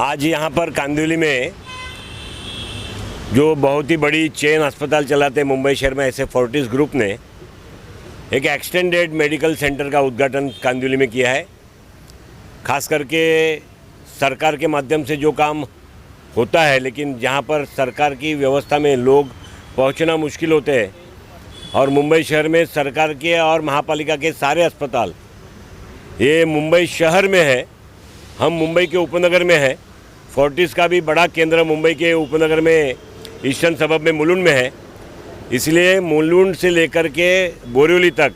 आज यहाँ पर कांदिवली में जो बहुत ही बड़ी चेन अस्पताल चलाते मुंबई शहर में ऐसे फोर्टिस ग्रुप ने एक एक्सटेंडेड मेडिकल सेंटर का उद्घाटन कांदिवली में किया है। खास करके सरकार के माध्यम से जो काम होता है, लेकिन जहाँ पर सरकार की व्यवस्था में लोग पहुँचना मुश्किल होते हैं और मुंबई शहर में सरकार के और महापालिका के सारे अस्पताल ये मुंबई शहर में है। हम मुंबई के उपनगर में है। फोर्टिस का भी बड़ा केंद्र मुंबई के उपनगर में ईस्टर्न सबब में मुलुंड में है। इसलिए मुलुंड से लेकर के बोरिवली तक,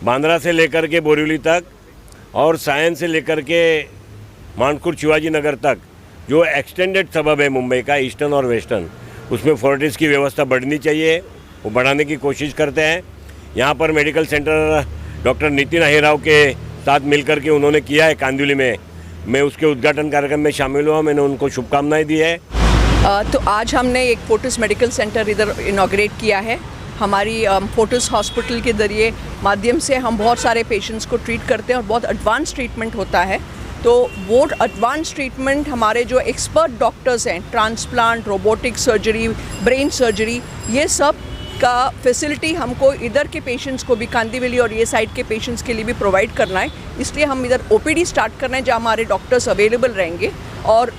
बांद्रा से लेकर के बोरिवली तक और सायन से लेकर के मानकुर शिवाजी नगर तक जो एक्सटेंडेड सबब है मुंबई का, ईस्टर्न और वेस्टर्न, उसमें फोर्टिस की व्यवस्था बढ़नी चाहिए। वो बढ़ाने की कोशिश करते हैं। यहाँ पर medical centre doctor Nitin Ahirao के साथ मिलकर के उन्होंने किया है कांदिवली में। मैं उसके उद्घाटन कार्यक्रम में शामिल हुआ। मैंने उनको शुभकामनाएं दी है। तो आज हमने एक फोर्टिस मेडिकल सेंटर इधर इनॉग्रेट किया है। हमारी फोर्टिस हॉस्पिटल के जरिए माध्यम से हम बहुत सारे पेशेंट्स को ट्रीट करते हैं और बहुत एडवांस ट्रीटमेंट होता है। तो वो एडवांस ट्रीटमेंट हमारे जो एक्सपर्ट डॉक्टर्स हैं, transplant, robotic surgery, brain surgery, ये सब का फैसिलिटी हमको इधर के पेशेंट्स को भी, कांदिवली और ये साइड के पेशेंट्स के लिए भी प्रोवाइड करना है। इसलिए हम इधर ओपीडी स्टार्ट कर रहे हैं जहाँ हमारे डॉक्टर्स अवेलेबल रहेंगे और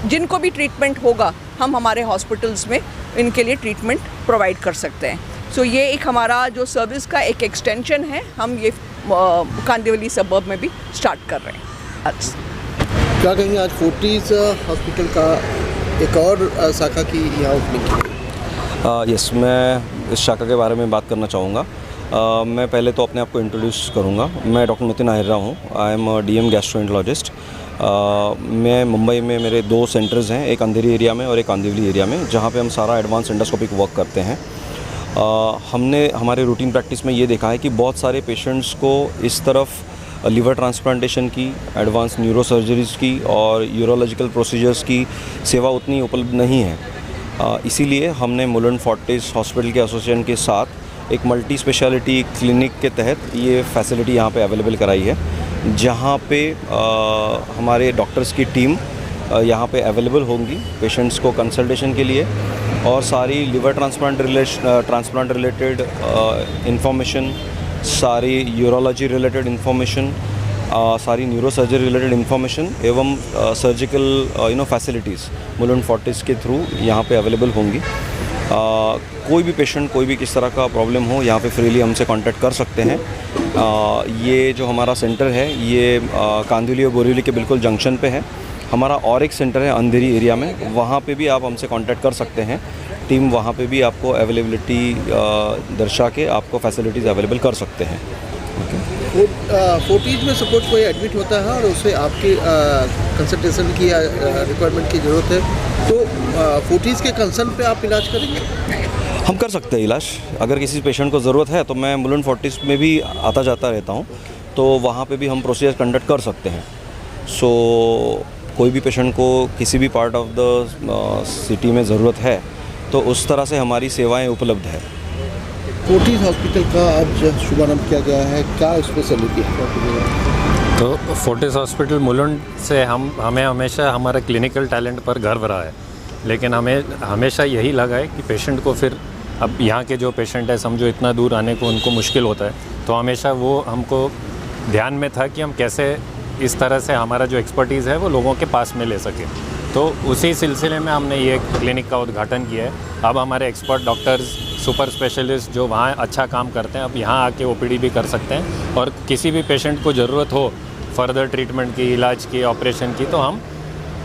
जिनको भी ट्रीटमेंट होगा हम हमारे हॉस्पिटल्स में इनके लिए ट्रीटमेंट प्रोवाइड कर सकते हैं। सो ये एक हमारा जो सर्विस का एक एक्सटेंशन है, हम ये कांदिवली सबर्ब में भी स्टार्ट कर रहे हैं। क्या कहेंगे, आज फोर्टिस हॉस्पिटल का एक और शाखा की यहाँ ओपनिंग की? यस, मैं इस शाखा के बारे में बात करना चाहूँगा। मैं पहले तो अपने आप को इंट्रोड्यूस करूँगा। मैं डॉक्टर नितिन अहिरा हूँ। I am DM gastroenterologist. मैं मुंबई में मेरे 2 सेंटर्स हैं, एक अंधेरी एरिया में और एक कांदिवली एरिया में, जहाँ पे हम सारा एडवांस एंडोस्कोपिक वर्क करते हैं। हमने हमारे रूटीन प्रैक्टिस में ये देखा है कि बहुत सारे पेशेंट्स को इस तरफ लीवर ट्रांसप्लांटेशन की, एडवांस न्यूरो सर्जरीज़ की और यूरोलॉजिकल प्रोसीजर्स की सेवा उतनी उपलब्ध नहीं है। इसीलिए हमने मुलुंड फोर्टिस हॉस्पिटल के एसोसिएशन के साथ एक मल्टी स्पेशलिटी क्लिनिक के तहत ये फैसिलिटी यहाँ पे अवेलेबल कराई है, जहाँ पे हमारे डॉक्टर्स की टीम यहाँ पे अवेलेबल होंगी पेशेंट्स को कंसल्टेशन के लिए और सारी लिवर ट्रांसप्लांट रिलेटेड इंफॉर्मेशन, सारी यूरोलॉजी रिलेटेड इंफॉर्मेशन, सारी न्यूरो सर्जरी रिलेटेड इन्फॉर्मेशन एवं सर्जिकल फैसिलिटीज़ मुलुंड फोर्टिस के थ्रू यहाँ पे अवेलेबल होंगी। कोई भी पेशेंट कोई भी किस तरह का प्रॉब्लम हो यहाँ पे फ्रीली हमसे कांटेक्ट कर सकते हैं। ये जो हमारा सेंटर है ये कांदिवली और बोरिवली के बिल्कुल जंक्शन पे है। हमारा और एक सेंटर है अंधेरी एरिया में, वहाँ पे भी आप हमसे कांटेक्ट कर सकते हैं। टीम वहाँ पे भी आपको अवेलेबिलिटी दर्शा के आपको फैसिलिटीज़ अवेलेबल कर सकते हैं। फोर्टिस में सपोज कोई एडमिट होता है और उसे आपके कंसल्टेशन की या रिक्वायरमेंट की ज़रूरत है, तो फोर्टिस के कंसर्न पे आप इलाज करेंगे? हम कर सकते हैं इलाज। अगर किसी पेशेंट को ज़रूरत है तो मैं मुलुंड फोर्टिस में भी आता जाता रहता हूँ, तो वहाँ पे भी हम प्रोसीजर कंडक्ट कर सकते हैं। सो कोई भी पेशेंट को किसी भी पार्ट ऑफ द सिटी में ज़रूरत है तो उस तरह से हमारी सेवाएँ उपलब्ध है। फोर्टिस हॉस्पिटल का आज शुभारंभ किया गया है, क्या स्पेशलिटी है? तो फोर्टिस हॉस्पिटल मुलुंड से हमें हमेशा हमारा क्लिनिकल टैलेंट पर गर्व रहा है, लेकिन हमें हमेशा यही लगा है कि पेशेंट को फिर, अब यहाँ के जो पेशेंट है समझो इतना दूर आने को उनको मुश्किल होता है, तो हमेशा वो हमको ध्यान में था कि हम कैसे इस तरह से हमारा जो एक्सपर्टीज़ है वो लोगों के पास में ले सकें। तो उसी सिलसिले में हमने ये क्लिनिक का उद्घाटन किया है। अब हमारे एक्सपर्ट डॉक्टर्स, सुपर स्पेशलिस्ट जो वहाँ अच्छा काम करते हैं, अब यहाँ आके OPD भी कर सकते हैं और किसी भी पेशेंट को ज़रूरत हो फर्दर ट्रीटमेंट की, इलाज की, ऑपरेशन की, तो हम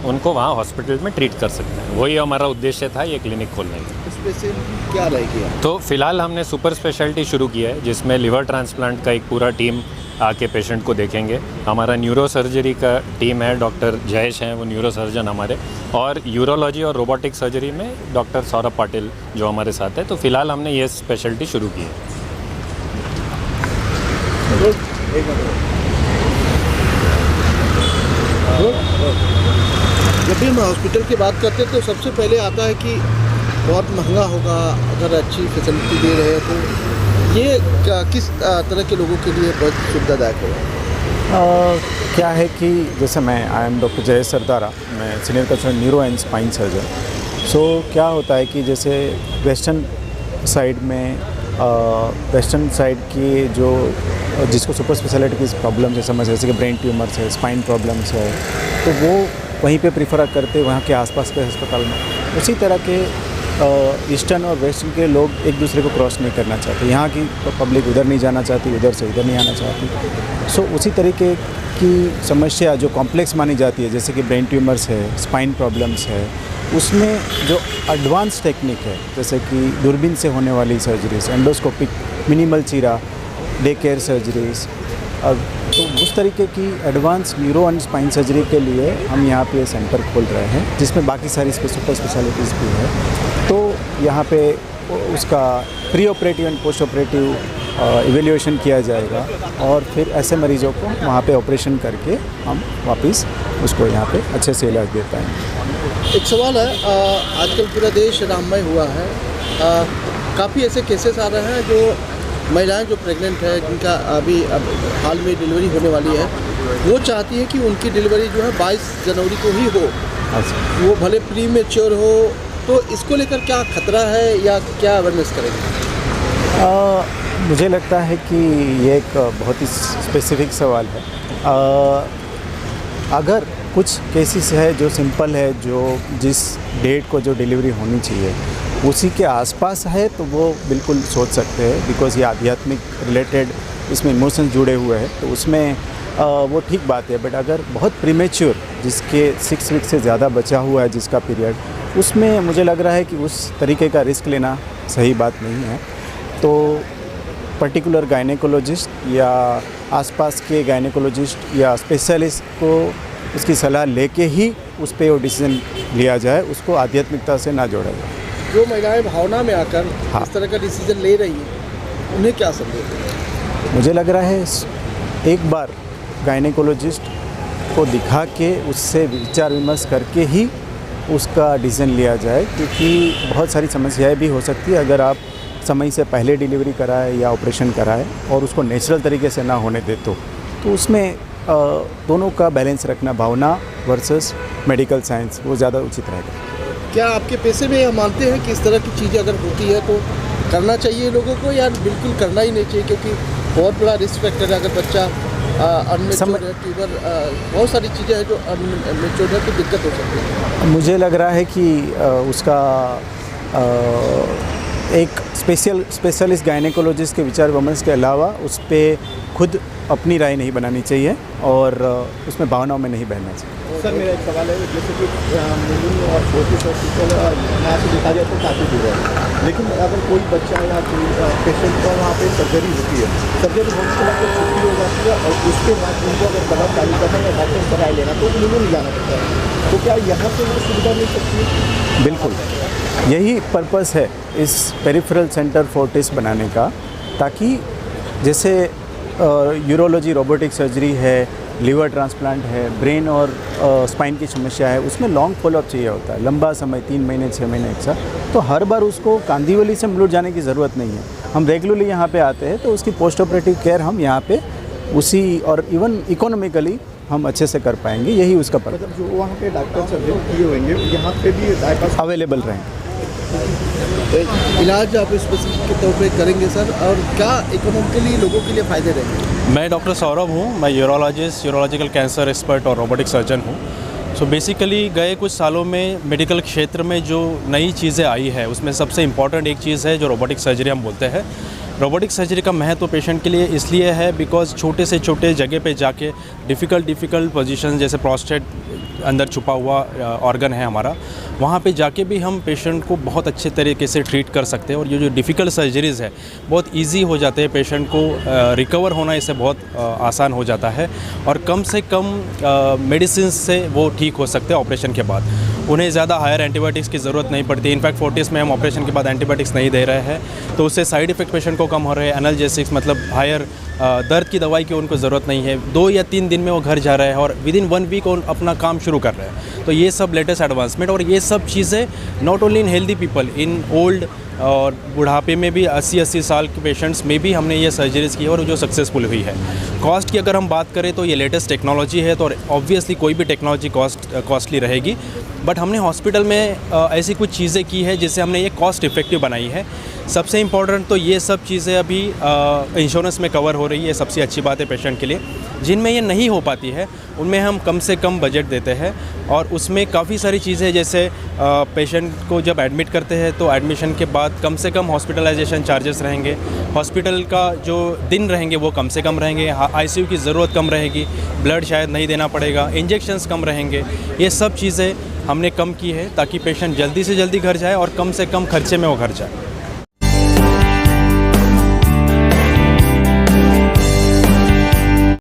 उनको वहाँ हॉस्पिटल में ट्रीट कर सकते हैं। वही हमारा उद्देश्य था ये क्लिनिक खोलने का। स्पेशल क्या रहेगी? तो फिलहाल हमने सुपर स्पेशलिटी शुरू किया है, जिसमें लिवर ट्रांसप्लांट का एक पूरा टीम आके पेशेंट को देखेंगे। हमारा न्यूरो सर्जरी का टीम है, डॉक्टर जयेश हैं वो न्यूरो सर्जन हमारे, और यूरोलॉजी और रोबोटिक सर्जरी में डॉक्टर सौरभ पाटिल जो हमारे साथ है। तो फिलहाल हमने ये स्पेशलिटी शुरू की है। जब भी हम हॉस्पिटल की बात करते हैं तो सबसे पहले आता है कि बहुत महंगा होगा, अगर अच्छी फैसिलिटी दे रहे हैं तो ये किस तरह के लोगों के लिए बहुत सुविधादायक होगा? क्या है कि जैसे मैं I am doctor Jayesh Sardara, मैं senior consultant neuro and spine surgeon. So क्या होता है कि जैसे वेस्टर्न साइड में वेस्टर्न साइड की जो जिसको सुपर स्पेशलिटी की प्रॉब्लम्स है, समझ जैसे कि ब्रेन ट्यूमर्स है, स्पाइन प्रॉब्लम्स है, तो वो वहीं पे प्रीफर करते वहाँ के आसपास के अस्पताल में। उसी तरह के ईस्टर्न और वेस्टर्न के लोग एक दूसरे को क्रॉस नहीं करना चाहते। यहाँ की पब्लिक उधर नहीं जाना चाहती, उधर से इधर नहीं आना चाहती। सो उसी तरीके की समस्या जो कॉम्प्लेक्स मानी जाती है, जैसे कि ब्रेन ट्यूमर्स है, स्पाइन प्रॉब्लम्स है, उसमें जो एडवांस टेक्निक है, जैसे कि दूरबीन से होने वाली सर्जरीज, एंडोस्कोपिक मिनिमल चीरा, डे केयर सर्जरीज, तो उस तरीके की advance neuro and spine surgery के लिए हम यहाँ पे सेंटर खोल रहे हैं, जिसमें बाकी सारी सुपर स्पेशलिटीज़ भी है। तो यहाँ पे उसका pre operative and post operative evaluation किया जाएगा और फिर ऐसे मरीज़ों को वहाँ पे ऑपरेशन करके हम वापस उसको यहाँ पे अच्छे से इलाज दे पाएंगे। एक सवाल है, आजकल पूरा देश राममय हुआ है, काफ़ी ऐसे केसेस आ रहे हैं जो महिलाएं जो प्रेग्नेंट है, जिनका अभी हाल में डिलीवरी होने वाली है, वो चाहती है कि उनकी डिलीवरी जो है 22 जनवरी को ही हो। अच्छा, वो भले प्री मेच्योर हो, तो इसको लेकर क्या खतरा है या क्या अवेयरनेस करेंगे? मुझे लगता है कि ये एक बहुत ही स्पेसिफिक सवाल है। अगर कुछ केसेस है जो सिंपल है, जो जिस डेट को जो डिलीवरी होनी चाहिए उसी के आसपास है, तो वो बिल्कुल सोच सकते हैं, बिकॉज़ ये आध्यात्मिक रिलेटेड इसमें इमोशंस जुड़े हुए हैं, तो उसमें वो ठीक बात है। बट अगर बहुत प्रीमेच्योर, जिसके 6 वीक से ज़्यादा बचा हुआ है जिसका पीरियड, उसमें मुझे लग रहा है कि उस तरीके का रिस्क लेना सही बात नहीं है। तो पर्टिकुलर गायनेकोलॉजिस्ट या आसपास के गायनेकोलॉजिस्ट या स्पेशलिस्ट को उसकी सलाह लेके ही उस पर वो डिसीजन लिया जाए, उसको आध्यात्मिकता से ना जोड़ा जाए। जो महिलाएं भावना में आकर हाँ। इस तरह का डिसीजन ले रही हैं, उन्हें क्या संदेश दें? मुझे लग रहा है एक बार गायनेकोलॉजिस्ट को दिखा के उससे विचार विमर्श करके ही उसका डिसीजन लिया जाए, क्योंकि बहुत सारी समस्याएं भी हो सकती है अगर आप समय से पहले डिलीवरी कराए या ऑपरेशन कराए और उसको नेचुरल तरीके से ना होने दे, तो उसमें दोनों का बैलेंस रखना, भावना वर्सेस मेडिकल साइंस, वो ज़्यादा उचित रहेगा। क्या आपके पेशे में हम मानते हैं कि इस तरह की चीज़ें अगर होती है तो करना चाहिए लोगों को, या बिल्कुल करना ही नहीं चाहिए, क्योंकि बहुत बड़ा रिस्क फैक्टर है? अगर बच्चा अनमेच्योर है, ट्यूबर, बहुत सारी चीज़ें हैं जो अनमेच्योर है, तो दिक्कत हो सकती है। मुझे लग रहा है कि उसका एक स्पेशलिस्ट गायनेकोलॉजिस्ट के विचार विमर्श के अलावा उस पर खुद अपनी राय नहीं बनानी चाहिए और उसमें भावनाओं में नहीं बहना चाहिए। सर, मेरा एक सवाल है, जैसे कि मुलुंड और फोर्टिस हॉस्पिटल यहाँ से देखा जाए तो काफ़ी दूर है, लेकिन अगर कोई बच्चा या कोई पेशेंट का वहाँ पे सर्जरी होती है, सर्जरी होने के बाद छुट्टी हो जाती है और उसके बाद उनको अगर दवा चालू करना या डॉक्टर से राय लेना तो मुलुंड जाना पड़ता है, तो क्या यहाँ से वो सुविधा मिल सकती है? बिल्कुल, यही पर्पस है इस पेरिफेरल सेंटर फोर्टिस बनाने का, ताकि जैसे यूरोलॉजी, रोबोटिक सर्जरी है, लीवर ट्रांसप्लांट है, ब्रेन और स्पाइन की समस्या है, उसमें लॉन्ग फॉलोअप चाहिए होता है, लंबा समय, 3 महीने 6 महीने एक साथ। तो हर बार उसको कांदिवली से मुलुंड जाने की ज़रूरत नहीं है। हम रेगुलरली यहाँ पे आते हैं, तो उसकी पोस्ट ऑपरेटिव केयर हम यहाँ पे उसी और इवन इकोनॉमिकली हम अच्छे से कर पाएंगे, यही उसका पर्पस। मतलब जो वहाँ पे डॉक्टर सर्जरी किए होंगे यहाँ पे भी अवेलेबल रहेंगे। इलाज आप स्पेसिफिक के तौर पे करेंगे सर, और क्या इकोनॉमिकली लोगों के लिए फ़ायदे रहेंगे? मैं डॉक्टर सौरभ हूँ, मैं यूरोलॉजिस्ट, यूरोलॉजिकल कैंसर एक्सपर्ट और रोबोटिक सर्जन हूँ। सो बेसिकली गए कुछ सालों में मेडिकल क्षेत्र में जो नई चीज़ें आई है, उसमें सबसे इम्पॉर्टेंट एक चीज़ है जो रोबोटिक सर्जरी हम बोलते हैं। रोबोटिक सर्जरी का महत्व पेशेंट के लिए इसलिए है बिकॉज छोटे से छोटे जगह पे जाके डिफ़िकल्ट पोजीशन, जैसे प्रोस्टेट अंदर छुपा हुआ ऑर्गन है हमारा, वहाँ पे जाके भी हम पेशेंट को बहुत अच्छे तरीके से ट्रीट कर सकते हैं और ये जो डिफ़िकल्ट सर्जरीज़ है बहुत इजी हो जाते हैं, पेशेंट को रिकवर होना इससे बहुत आसान हो जाता है और कम से कम मेडिसिन से वो ठीक हो सकते हैं ऑपरेशन के बाद। उन्हें ज़्यादा हायर एंटीबायोटिक्स की ज़रूरत नहीं पड़ती। इनफैक्ट फोर्टिस में हम ऑपरेशन के बाद एंटीबायोटिक्स नहीं दे रहे हैं, तो उससे साइड इफ़ेक्ट पेशेंट को कम हो रहे हैं। एनाल्जेसिक्स मतलब हायर दर्द की दवाई की उनको ज़रूरत नहीं है। 2 या 3 दिन में वो घर जा रहे हैं और विदिन 1 वीक अपना काम शुरू कर रहे हैं। तो ये सब लेटेस्ट एडवांसमेंट और ये सब चीज़ें not only in healthy people, in old और बुढ़ापे में भी 80-80 साल के पेशेंट्स में भी हमने ये सर्जरीज़ की है और जो सक्सेसफुल हुई है। कॉस्ट की अगर हम बात करें तो ये लेटेस्ट टेक्नोलॉजी है, तो ऑब्वियसली कोई भी टेक्नोलॉजी कॉस्टली रहेगी, बट हमने हॉस्पिटल में ऐसी कुछ चीज़ें की है जिससे हमने ये कॉस्ट इफ़ेक्टिव बनाई है। सबसे इम्पॉर्टेंट तो ये सब चीज़ें अभी इंश्योरेंस में कवर हो रही है, सबसे अच्छी बात है पेशेंट के लिए। जिनमें ये नहीं हो पाती है उनमें हम कम से कम बजट देते हैं, और उसमें काफ़ी सारी चीज़ें, जैसे पेशेंट को जब एडमिट करते हैं तो एडमिशन के बाद कम से कम हॉस्पिटलाइजेशन चार्जेस रहेंगे, हॉस्पिटल का जो दिन रहेंगे वो कम से कम रहेंगे, आईसीयू की ज़रूरत कम रहेगी, ब्लड शायद नहीं देना पड़ेगा, इंजेक्शंस कम रहेंगे। ये सब चीज़ें हमने कम की है ताकि पेशेंट जल्दी से जल्दी घर जाए और कम से कम खर्चे में वो घर जाए।